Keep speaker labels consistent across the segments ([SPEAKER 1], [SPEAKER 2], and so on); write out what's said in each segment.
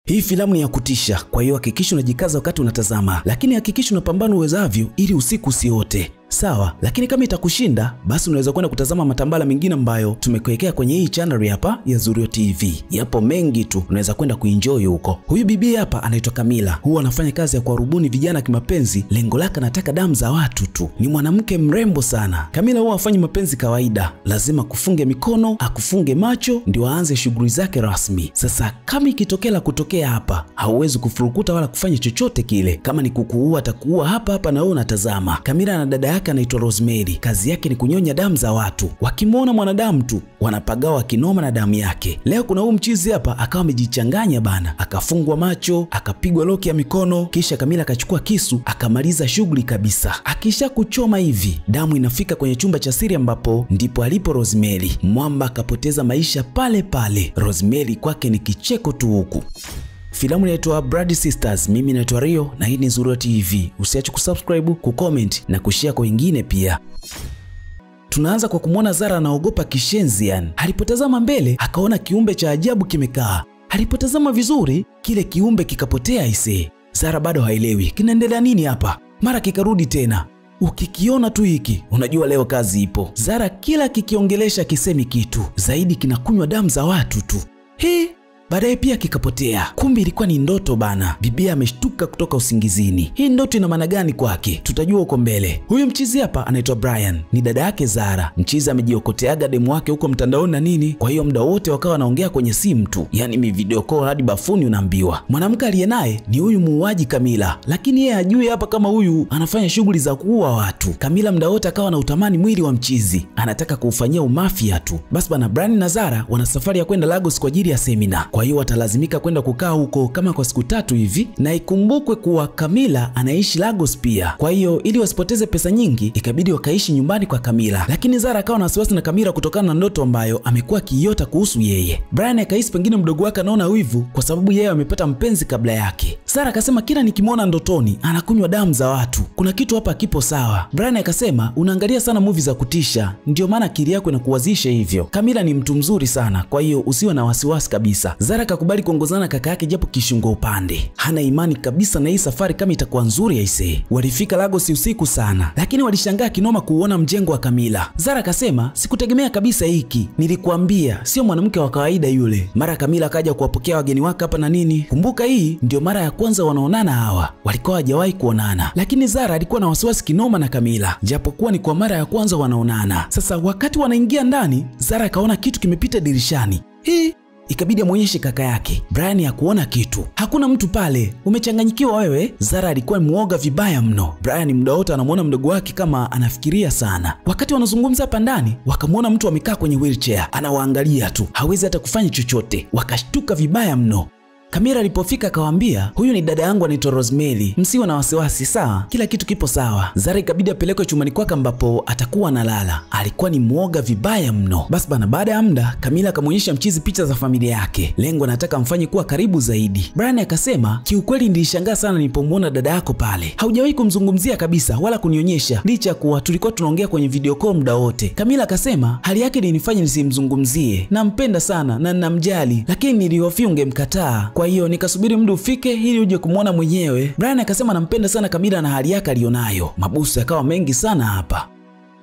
[SPEAKER 1] Hii filamu ni ya kutisha, kwa hiyo hakikisha unajikaza wakati unatazama, lakini hakikisha unapambana uwezavyo ili usiku usiote. Sawa, lakini kama itakushinda basi unaweza kwenda kutazama matambala mengine ambayo tumekuwekea kwenye hii channel hapa ya Zurio TV. Yapo mengi tu, unaweza kwenda kuenjoy huko. Huyu bibi hapa anaitwa Camilla. Huwa anafanya kazi ya kuwarubuni vijana kimapenzi. Lengo lake anataka damu za watu tu. Ni mwanamke mrembo sana. Camilla huwa hafanyi mapenzi kawaida. Lazima kufunge mikono, akufunge macho ndio aanze shughuli zake rasmi. Sasa kama ikitokea kutokea hapa, hauwezi kufurukuta wala kufanya chochote kile. Kama ni kukuua atakuua hapa hapa na wewe unatazama. Camilla na dada yake anaitwa Rosemary. Kazi yake ni kunyonya damu za watu. Wakimwona mwanadamu tu wanapagawa kinoma na damu yake. Leo kuna huyu mchizi hapa akawa amejichanganya bana, akafungwa macho, akapigwa loki ya mikono, kisha Camilla akachukua kisu akamaliza shughuli kabisa. Akisha kuchoma hivi, damu inafika kwenye chumba cha siri ambapo ndipo alipo Rosemary. Mwamba akapoteza maisha pale pale. Rosemary kwake ni kicheko tu huku. Filamu inaitwa Blood Sisters. Mimi naitwa Rio na hii ni Zurio TV. Usiache kusubscribe, kucomment na kushare kwa wengine pia. Tunaanza kwa kumwona Zara anaogopa kishenzi yani. Alipotazama mbele akaona kiumbe cha ajabu kimekaa. Alipotazama vizuri kile kiumbe kikapotea ise. Zara bado haelewi kinaendelea nini hapa. Mara kikarudi tena. Ukikiona tu hiki unajua leo kazi ipo. Zara kila kikiongelesha kisemi kitu. Zaidi kinakunywa damu za watu tu. Baadaye pia kikapotea. Kumbe ilikuwa ni ndoto bana. Bibia ameshtuka kutoka usingizini. Hii ndoto ina maana gani kwake? Tutajua huko mbele. Huyu mchizi hapa anaitwa Brian. Ni dada yake Zara. Mchizi amejiokoteaga demu wake huko mtandaoni na nini. Kwa hiyo muda wote wakawa wanaongea kwenye simu tu. Yaani mi video call hadi bafuni unaambiwa. Mwanamke aliye naye ni huyu muuaji Camilla. Lakini yeye hajui hapa kama huyu anafanya shughuli za kuua watu. Camilla muda wote akawa na utamani mwili wa mchizi. Anataka kuufanyia umafia tu. Basi bana Brian na Zara wana safari ya kwenda Lagos kwa ajili ya semina. Kwa hiyo watalazimika kwenda kukaa huko kama kwa siku 3 hivi, na ikumbukwe kuwa Camilla anaishi Lagos pia. Kwa hiyo ili wasipoteze pesa nyingi ikabidi wakaishi nyumbani kwa Camilla. Lakini Zara akawa na wasiwasi na Camilla kutokana na ndoto ambayo amekuwa kiota kuhusu yeye. Brian akahisi pengine mdogo wake anaona wivu kwa sababu yeye amepata mpenzi kabla yake. Zara akasema kila nikimwona ndotoni anakunywa damu za watu. Kuna kitu hapa kipo sawa. Brian akasema unaangalia sana movie za kutisha, ndio maana akili yako inakuwazisha hivyo. Camilla ni mtu mzuri sana, kwa hiyo usiwe na wasiwasi kabisa. Zara akakubali kuongozana kaka yake japo kishungo upande. Hana imani kabisa na hii safari kama itakuwa nzuri aisee. Walifika Lagos usiku sana, lakini walishangaa kinoma kuona mjengo wa Camilla. Zara akasema sikutegemea kabisa hiki. Nilikuambia sio mwanamke wa kawaida yule. Mara Camilla akaja kuwapokea wageni wake hapa na nini. Kumbuka hii ndio mara ya kwanza wanaonana hawa. Walikuwa hawajawahi kuonana. Lakini Zara alikuwa na wasiwasi kinoma na Camilla, japokuwa ni kwa mara ya kwanza wanaonana. Sasa wakati wanaingia ndani, Zara akaona kitu kimepita dirishani. Ikabidi amuonyeshe kaka yake. Brian hakuona kitu. Hakuna mtu pale. Umechanganyikiwa wewe? Zara alikuwa muoga vibaya mno. Brian muda wote anamuona mdogo wake kama anafikiria sana. Wakati wanazungumza hapa ndani, wakamuona mtu amekaa kwenye wheelchair. Anawaangalia tu. Hawezi hata kufanya chochote. Wakashtuka vibaya mno. Camilla alipofika akawaambia, huyu ni dada yangu anaitwa Rosemary. Msiwe na wasiwasi sawa, kila kitu kipo sawa. Zara ikabidi apelekwe chumbani kwake ambapo atakuwa analala. Alikuwa ni muoga vibaya mno. Basi bana baada ya muda Camilla akamuonyesha mchizi picha za familia yake. Lengo anataka amfanye kuwa karibu zaidi. Brian akasema, kiukweli nilishangaa sana nilipomwona dada yako pale. Haujawahi kumzungumzia kabisa wala kunionyesha, licha kuwa tulikuwa tunaongea kwenye video call muda wote. Camilla akasema, hali yake ilinifanya nisimzungumzie. Nampenda sana na ninamjali, lakini nilihofia ungemkataa. Kwa hiyo nikasubiri muda ufike ili uje kumuona mwenyewe. Brian akasema anampenda sana Camilla na hali yake alionayo. Mabusu yakawa mengi sana hapa.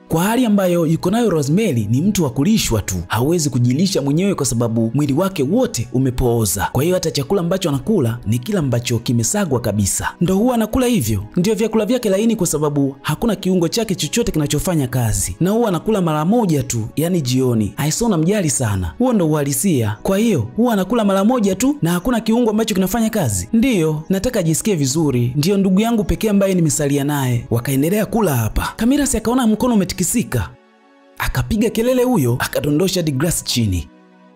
[SPEAKER 1] Kwa hali ambayo yuko nayo Rosemary ni mtu wa kulishwa tu. Hawezi kujilisha mwenyewe kwa sababu mwili wake wote umepooza. Kwa hiyo hata chakula ambacho anakula ni kila ambacho kimesagwa kabisa. Ndio huwa anakula hivyo. Ndio vyakula vyake laini kwa sababu hakuna kiungo chake chochote kinachofanya kazi. Na huwa anakula mara moja tu, yani jioni. Aisona mjali sana. Huo ndio uhalisia. Kwa hiyo huwa anakula mara moja tu na hakuna kiungo ambacho kinafanya kazi. Ndiyo, nataka ajisikie vizuri. Ndio ndugu yangu pekee ambaye nimesalia naye. Wakaendelea kula hapa. Camilla akaona mkono kisika. Akapiga kelele huyo, akadondosha glasi chini.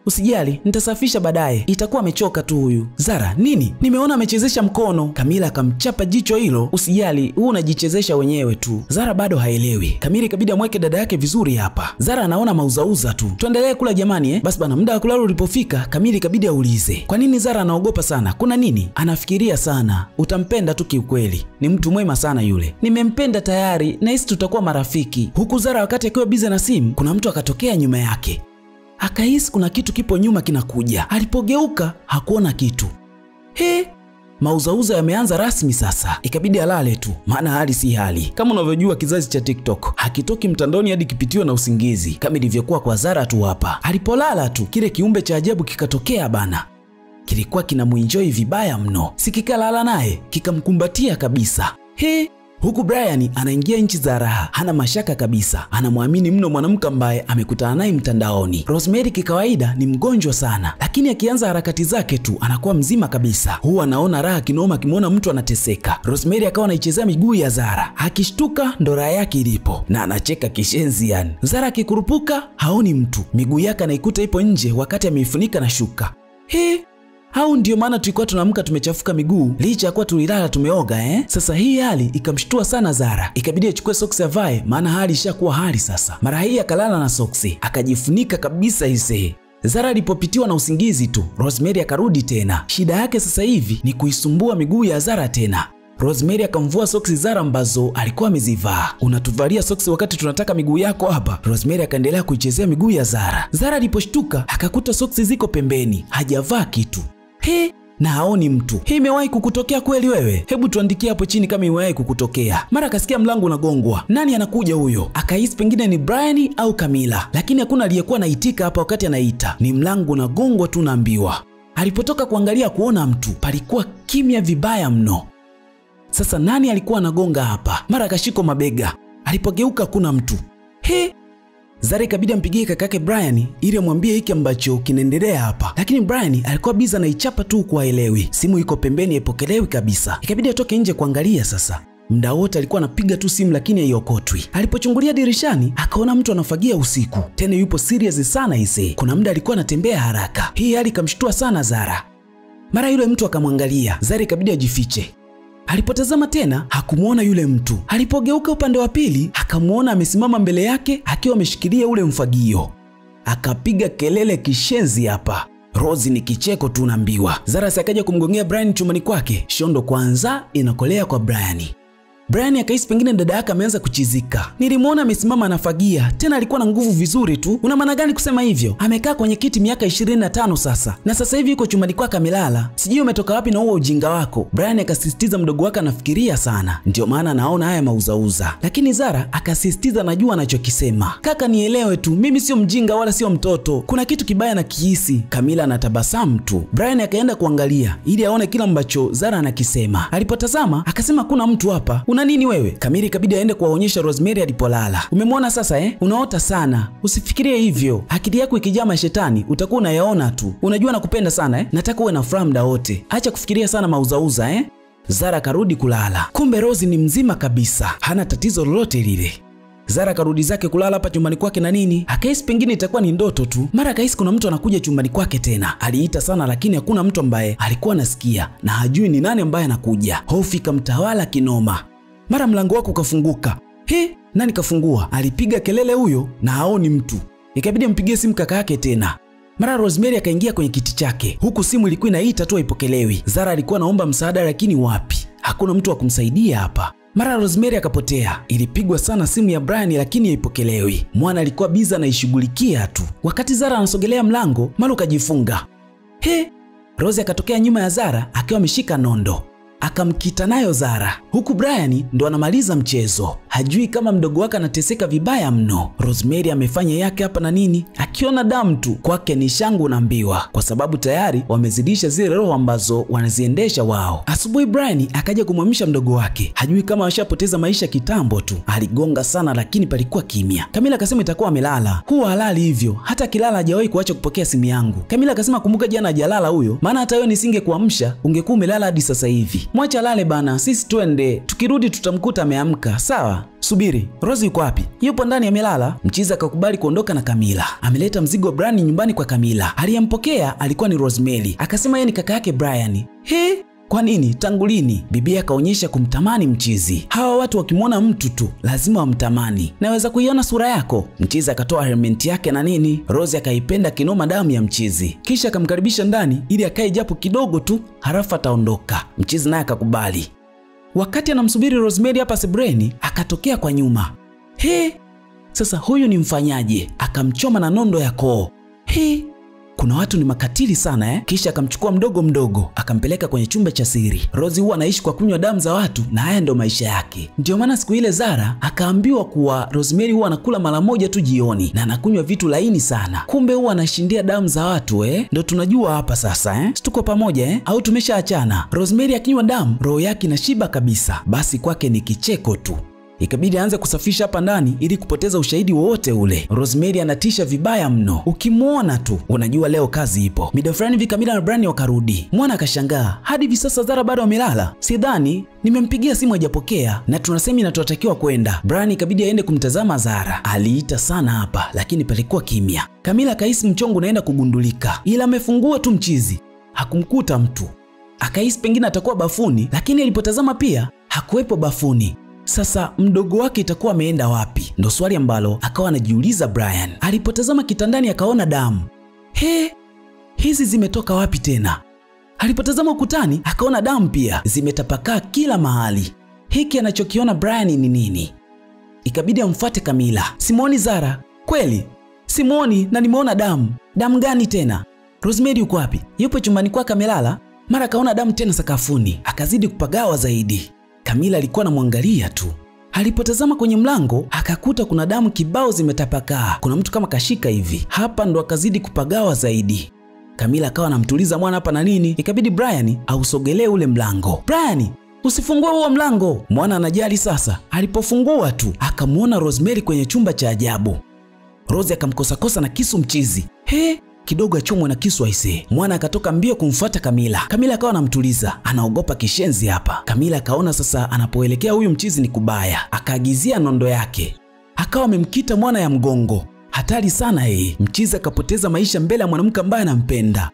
[SPEAKER 1] Usijali, nitasafisha baadaye. Itakuwa amechoka tu huyu. Zara, nini? Nimeona amechezesha mkono. Camilla akamchapa jicho hilo. Usijali, wewe unajichezesha wenyewe tu. Zara bado haelewi. Camilla ikabidi amweke dada yake vizuri hapa. Zara anaona mauzauza tu. Tuendelee kula jamani Basi bana muda wa kulala ulipofika, Camilla ikabidi aulize. Kwa nini Zara anaogopa sana? Kuna nini? Anafikiria sana. Utampenda tu kiukweli. Ni mtu mwema sana yule. Nimempenda tayari na hisi tutakuwa marafiki. Huku Zara wakati akiwa busy na simu, kuna mtu akatokea nyuma yake. Akahisi kuna kitu kipo nyuma kinakuja. Alipogeuka hakuona kitu. Mauzauza yameanza rasmi sasa. Ikabidi alale tu, maana hali si hali. Kama unavyojua kizazi cha TikTok hakitoki mtandaoni hadi kipitiwa na usingizi, kama ilivyokuwa kwa Zara tu hapa. Alipolala tu kile kiumbe cha ajabu kikatokea bana. Kilikuwa kinamuenjoy vibaya mno. Sikikalala naye, kikamkumbatia kabisa. Huku Brian anaingia nchi za raha, hana mashaka kabisa. Anamwamini mno mwanamke ambaye amekutana naye mtandaoni. Rosemary kikawaida ni mgonjwa sana, lakini akianza harakati zake tu anakuwa mzima kabisa. Huwa anaona raha kinoma kimwona mtu anateseka. Rosemary akawa anaichezea miguu ya Zara. Akishtuka ndo raha yake ilipo na anacheka kishenzi yani. Zara akikurupuka haoni mtu. Miguu yake anaikuta ipo nje wakati ameifunika na shuka. Au ndio maana tulikuwa tunaamka tumechafuka miguu licha ya kuwa tulilala tumeoga Sasa hii hali ikamshtua sana Zara. Ikabidi achukue soksi avae, maana hali ishakuwa hali sasa. Mara hii akalala na soksi, akajifunika kabisa hise. Zara alipopitiwa na usingizi tu, Rosemary akarudi tena. Shida yake sasa hivi ni kuisumbua miguu ya Zara tena. Rosemary akamvua soksi Zara ambazo alikuwa amezivaa. Unatuvalia soksi wakati tunataka miguu yako hapa? Rosemary akaendelea kuichezea miguu ya Zara. Zara aliposhtuka akakuta soksi ziko pembeni, hajavaa kitu. Na haoni mtu. Imewahi kukutokea kweli wewe? Hebu tuandikie hapo chini kama imewahi kukutokea. Mara akasikia mlango unagongwa. Nani anakuja huyo? Akahisi pengine ni Brian au Camilla, lakini hakuna aliyekuwa anaitika hapa wakati anaita. Ni mlango unagongwa tu naambiwa. Alipotoka kuangalia kuona mtu, palikuwa kimya vibaya mno. Sasa nani alikuwa anagonga hapa? Mara akashikwa mabega. Alipogeuka kuna mtu. Zara ikabidi ampigie kakake Brian ili amwambie hiki ambacho kinaendelea hapa. Lakini Brian alikuwa biza anaichapa tu kwa elewi. Simu iko pembeni haipokelewi kabisa. Ikabidi atoke nje kuangalia sasa. Muda wote alikuwa anapiga tu simu lakini haiokotwi. Alipochungulia dirishani akaona mtu anafagia usiku. Tena yupo serious sana hise. Kuna muda alikuwa anatembea haraka. Hii hali ikamshtua sana Zara. Mara yule mtu akamwangalia. Zara ikabidi ajifiche. Alipotazama tena hakumuona yule mtu. Alipogeuka upande wa pili akamuona amesimama mbele yake akiwa ameshikilia ule mfagio. Akapiga kelele kishenzi hapa. Rose ni kicheko tu naambiwa. Zara akaja kumgongea Brian chumani kwake. Shondo kwanza inakolea kwa Brian. Brian akahisi pengine dada yake ameanza kuchizika. Nilimuona amesimama anafagia, tena alikuwa na nguvu vizuri tu. Una maana gani kusema hivyo? Amekaa kwenye kiti miaka 25 sasa. Na sasa hivi yuko chumbani kwake amelala. Sijui umetoka wapi na huo ujinga wako. Brian akasisitiza mdogo wake anafikiria sana. Ndio maana naona haya mauzauza. Lakini Zara akasisitiza najua anachokisema. Kaka nielewe tu, mimi sio mjinga wala sio mtoto. Kuna kitu kibaya na kihisi. Camilla anatabasamu tu. Brian akaenda kuangalia ili aone kila ambacho Zara anakisema. Alipotazama akasema kuna mtu hapa. Una nini wewe? Camilla ikabidi aende kuwaonyesha Rosemary alipolala. Umemwona sasa Unaota sana. Usifikirie hivyo. Akili yako ikijaa mashetani utakuwa unayaona tu. Unajua nakupenda sana Nataka uwe na furaha muda wote. Acha kufikiria sana mauzauza Zara karudi kulala. Kumbe Rose ni mzima kabisa. Hana tatizo lolote lile. Zara karudi zake kulala hapa chumbani kwake na nini? Akahisi pengine itakuwa ni ndoto tu. Mara akahisi kuna mtu anakuja chumbani kwake tena. Aliita sana lakini hakuna mtu ambaye alikuwa anasikia na hajui ni nani ambaye anakuja. Hofu ikamtawala kinoma. Mara mlango wako ukafunguka. Nani kafungua? Alipiga kelele huyo na haoni mtu. Ikabidi ampigie simu kaka yake tena. Mara Rosemary akaingia kwenye kiti chake. Huku simu ilikuwa inaita tu haipokelewi. Zara alikuwa anaomba msaada lakini wapi? Hakuna mtu wa kumsaidia hapa. Mara Rosemary akapotea. Ilipigwa sana simu ya Brian lakini haipokelewi. Mwana alikuwa biza anaishughulikia tu. Wakati Zara anasogelea mlango, mara ukajifunga. Rose akatokea nyuma ya Zara akiwa ameshika nondo. Akamkita nayo Zara. Huku Brian ndo anamaliza mchezo. Hajui kama mdogo wake anateseka vibaya mno. Rosemary amefanya yake hapa na nini? Akiona damu tu kwake ni shangu naambiwa, kwa sababu tayari wamezidisha zile roho ambazo wanaziendesha wao. Asubuhi Brian akaja kumwamsha mdogo wake. Hajui kama washapoteza maisha kitambo tu. Aligonga sana lakini palikuwa kimya. Camilla akasema itakuwa amelala. Huwa halali hivyo. Hata kilala hajawahi kuacha kupokea simu yangu. Camilla akasema kumbuka jana hajalala huyo. Maana hata wewe nisingekuamsha ungekuwa umelala hadi sasa hivi. Mwacha lale bana, sisi twende. Tukirudi tutamkuta ameamka. Sawa? Subiri, Rose yuko wapi? Yupo ndani amelala. Mchiza akakubali kuondoka na Camilla. Ameleta mzigo wa Brian nyumbani kwa Camilla. Aliyempokea alikuwa ni Rosemary. Akasema yeye ni kaka yake Brian. Kwa nini? Tangu lini? Bibi akaonyesha kumtamani mchizi. Hawa watu wakimwona mtu tu lazima wamtamani. Naweza kuiona sura yako? Mchizi akatoa helmet yake na nini. Rose akaipenda kinoma damu ya mchizi. Kisha akamkaribisha ndani ili akae japo kidogo tu, halafu ataondoka. Mchizi naye akakubali. Wakati anamsubiri Rosemary hapa sebreni, akatokea kwa nyuma. Sasa huyu ni mfanyaje? Akamchoma na nondo ya koo. kuna watu ni makatili sana Kisha akamchukua mdogo mdogo akampeleka kwenye chumba cha siri. Rose huwa anaishi kwa kunywa damu za watu na haya ndo maisha yake. Ndio maana siku ile Zara akaambiwa kuwa Rosemary huwa anakula mara moja tu jioni na anakunywa vitu laini sana. Kumbe huwa anashindia damu za watu Ndo tunajua hapa sasa Tuko pamoja au tumeshaachana? Rosemary akinywa damu roho yake inashiba kabisa. Basi kwake ni kicheko tu. Ikabidi aanze kusafisha hapa ndani ili kupoteza ushahidi wowote ule. Rosemary anatisha vibaya mno. Ukimwona tu unajua leo kazi ipo. Mida fulani hivi Camilla na Brian wakarudi. Mwana akashangaa, hadi hivi sasa Zara bado amelala? Sidhani, nimempigia simu hajapokea na tunasema inatotakiwa kwenda. Brian ikabidi aende kumtazama Zara. Aliita sana hapa lakini palikuwa kimya. Camilla kahisi mchongo unaenda kugundulika. Ila amefungua tu mchizi, hakumkuta mtu. Akahisi pengine atakuwa bafuni, lakini alipotazama pia hakuwepo bafuni. Sasa mdogo wake itakuwa ameenda wapi? Ndo swali ambalo akawa anajiuliza Brian. Alipotazama kitandani akaona damu. Hizi zimetoka wapi tena? Alipotazama ukutani akaona damu pia zimetapakaa kila mahali. Hiki anachokiona Brian ni nini? Ikabidi amfuate Camilla. Simuoni Zara? Kweli simuoni na nimeona damu. Damu gani tena? Rosemary yuko wapi? Yupo chumbani kwake amelala? Mara akaona damu tena sakafuni, akazidi kupagawa zaidi. Camilla alikuwa anamwangalia tu. Alipotazama kwenye mlango akakuta kuna damu kibao zimetapakaa. Kuna mtu kama kashika hivi. Hapa ndo akazidi kupagawa zaidi. Camilla akawa anamtuliza mwana hapa na nini. Ikabidi Brian ausogelee ule mlango. Brian, usifungue huo mlango. Mwana anajali sasa. Alipofungua tu akamuona Rosemary kwenye chumba cha ajabu. Rose akamkosa na kisu mchizi. Kidogo achomwe na kisu aisee. Mwana akatoka mbio kumfuata Camilla. Camilla akawa anamtuliza, anaogopa kishenzi hapa. Camilla akaona sasa anapoelekea huyu mchizi ni kubaya. Akaagizia nondo yake. Akawa amemkita mwana ya mgongo. Hatari sana Mchizi akapoteza maisha mbele ya mwanamke ambaye anampenda.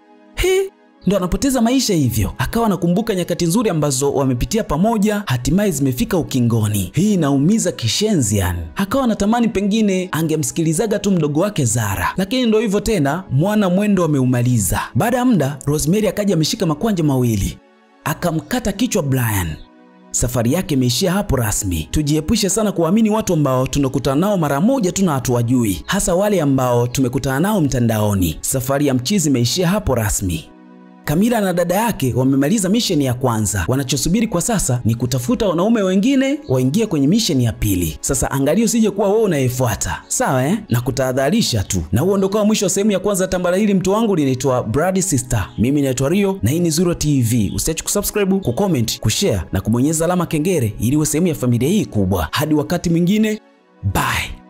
[SPEAKER 1] Ndo anapoteza maisha hivyo. Akawa anakumbuka nyakati nzuri ambazo wamepitia pamoja, hatimaye zimefika ukingoni. Hii inaumiza kishenzi yani. Akawa anatamani pengine angemsikilizaga tu mdogo wake Zara. Lakini ndo hivyo tena, mwana mwendo ameumaliza. Baada ya muda, Rosemary akaja ameshika makwanja mawili. Akamkata kichwa Brian. Safari yake imeishia hapo rasmi. Tujiepushe sana kuamini watu ambao tunakutana nao mara moja tu na hatuwajui. Hasa wale ambao tumekutana nao mtandaoni. Safari ya mchizi imeishia hapo rasmi. Camilla na dada yake wamemaliza mission ya kwanza. Wanachosubiri kwa sasa ni kutafuta wanaume wengine waingie kwenye mission ya pili. Sasa angalia usije kuwa wewe unayefuata. Sawa na kutahadharisha tu. Na huo ndio kwa mwisho wa sehemu ya kwanza tambara hili mtu wangu linaitwa Blood Sister. Mimi naitwa Rio na hii ni Zuro TV. Usiache kusubscribe, kucomment, kushare na kubonyeza alama kengele ili uwe sehemu ya familia hii kubwa. Hadi wakati mwingine. Bye.